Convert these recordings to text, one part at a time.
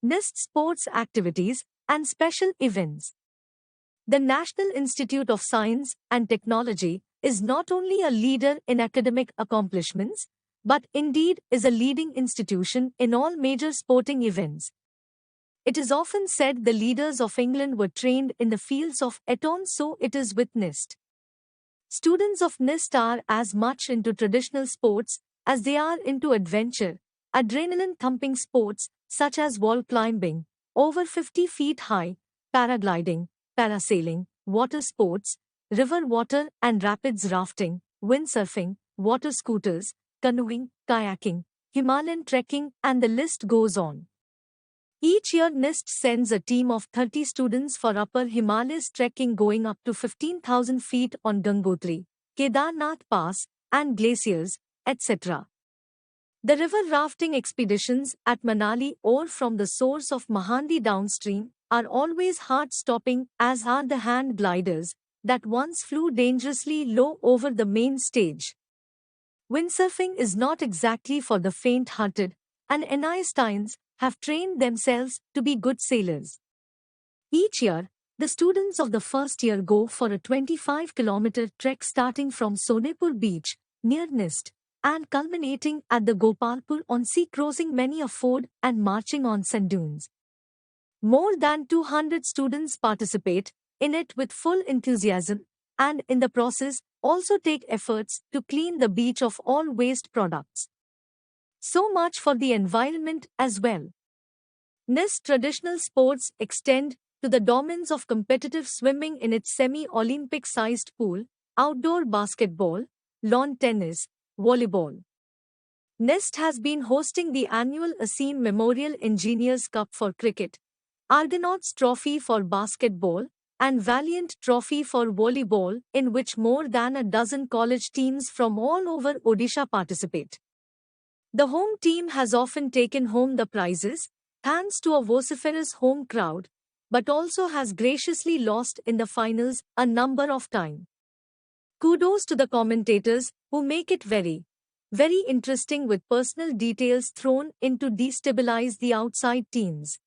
NIST sports activities and special events. The National Institute of Science and Technology is not only a leader in academic accomplishments, but indeed is a leading institution in all major sporting events. It is often said the leaders of England were trained in the fields of Eton, so it is with NIST. Students of NIST are as much into traditional sports as they are into adventure, adrenaline-thumping sports such as wall climbing, over 50 feet high, paragliding, parasailing, water sports, river water and rapids rafting, windsurfing, water scooters, canoeing, kayaking, Himalayan trekking, and the list goes on. Each year NIST sends a team of 30 students for Upper Himalayas trekking going up to 15,000 feet on Gangotri, Kedarnath Pass, and glaciers, etc. The river rafting expeditions at Manali or from the source of Mahandi downstream are always heart-stopping, as are the hand gliders that once flew dangerously low over the main stage. Windsurfing is not exactly for the faint-hearted, and NISTians have trained themselves to be good sailors. Each year, the students of the first year go for a 25-kilometer trek starting from Sonepur beach, near NIST, and culminating at the Gopalpur on sea, crossing many a ford and marching on sand dunes. More than 200 students participate in it with full enthusiasm, and in the process also take efforts to clean the beach of all waste products. So much for the environment as well. NIST traditional sports extend to the domains of competitive swimming in its semi-Olympic sized pool, outdoor basketball, lawn tennis, volleyball. NIST has been hosting the annual Asim Memorial Engineers Cup for cricket, Argonauts Trophy for basketball, and Valiant Trophy for volleyball, in which more than a dozen college teams from all over Odisha participate. The home team has often taken home the prizes, thanks to a vociferous home crowd, but also has graciously lost in the finals a number of times. Kudos to the commentators who make it very, very interesting with personal details thrown in to destabilize the outside teams.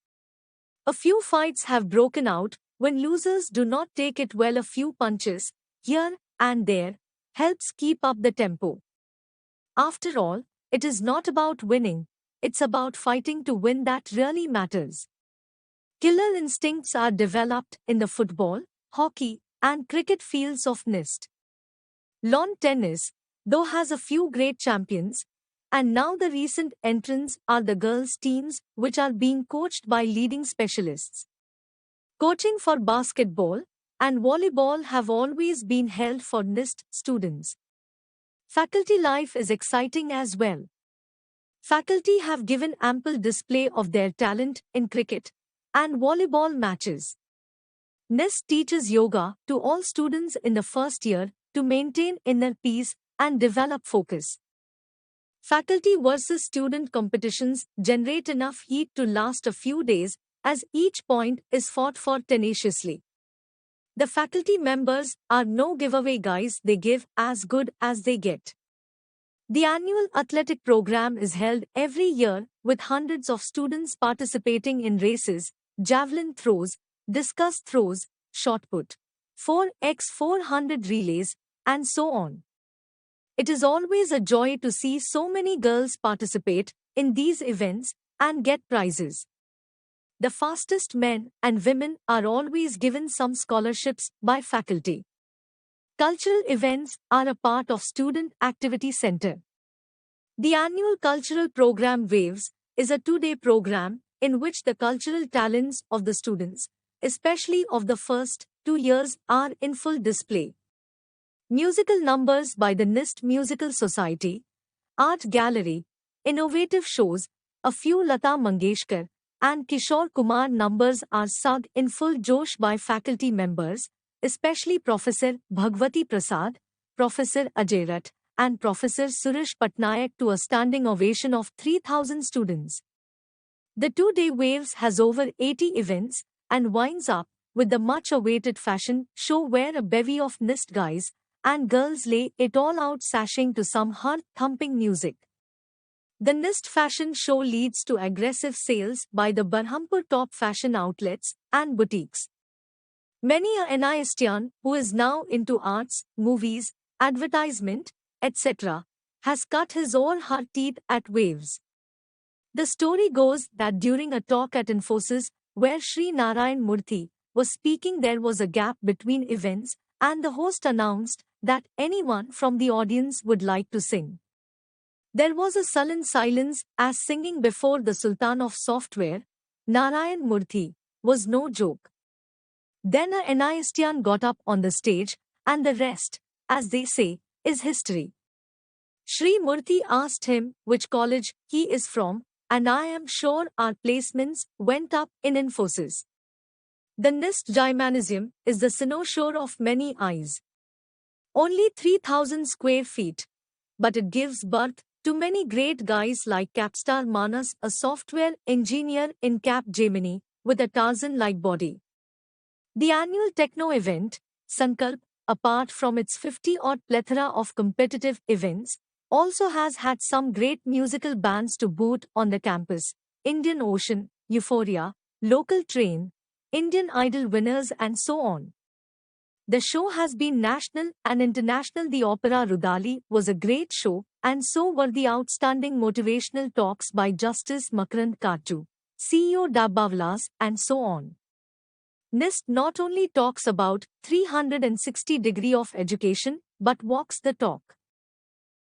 A few fights have broken out when losers do not take it well. A few punches, here and there, helps keep up the tempo. After all, it is not about winning, it's about fighting to win that really matters. Killer instincts are developed in the football, hockey, and cricket fields of NIST. Lawn tennis, though, has a few great champions, and now the recent entrants are the girls' teams, which are being coached by leading specialists. Coaching for basketball and volleyball have always been held for NIST students. Faculty life is exciting as well. Faculty have given ample display of their talent in cricket and volleyball matches. NIST teaches yoga to all students in the first year to maintain inner peace and develop focus. Faculty versus student competitions generate enough heat to last a few days, as each point is fought for tenaciously. The faculty members are no giveaway guys, they give as good as they get. The annual athletic program is held every year with hundreds of students participating in races, javelin throws, discus throws, shot put, 4x400 relays, and so on. It is always a joy to see so many girls participate in these events and get prizes. The fastest men and women are always given some scholarships by faculty. Cultural events are a part of Student Activity Center. The annual cultural program WAVES is a 2-day program in which the cultural talents of the students, especially of the first 2 years, are in full display. Musical numbers by the NIST Musical Society, art gallery, innovative shows, a few Lata Mangeshkar and Kishore Kumar numbers are sung in full josh by faculty members, especially Professor Bhagwati Prasad, Professor Ajay Rath, and Professor Suresh Patnaik, to a standing ovation of 3,000 students. The 2-day WAVES has over 80 events and winds up with the much-awaited fashion show where a bevy of NIST guys and girls lay it all out, sashing to some heart-thumping music. The NIST fashion show leads to aggressive sales by the Berhampur top fashion outlets and boutiques. Many a NISTian who is now into arts, movies, advertisement, etc., has cut his or her teeth at WAVES. The story goes that during a talk at Infosys, where Sri Narayan Murthy was speaking, there was a gap between events, and the host announced that anyone from the audience would like to sing. There was a sullen silence, as singing before the Sultan of Software, Narayan Murthy, was no joke. Then a NISTian got up on the stage, and the rest, as they say, is history. Sri Murthy asked him which college he is from, and I am sure our placements went up in Infosys. The NIST Gymnasium is the cynosure of many eyes. Only 3,000 square feet, but it gives birth to many great guys like Capstar Manas, a software engineer in Cap Gemini with a Tarzan-like body. The annual techno event, SANKALP, apart from its 50-odd plethora of competitive events, also has had some great musical bands to boot on the campus: Indian Ocean, Euphoria, Local Train, Indian Idol winners, and so on. The show has been national and international. The opera Rudali was a great show, and so were the outstanding motivational talks by Justice Makarand Katu, CEO Dabbawlas, and so on. NIST not only talks about 360 degree of education, but walks the talk.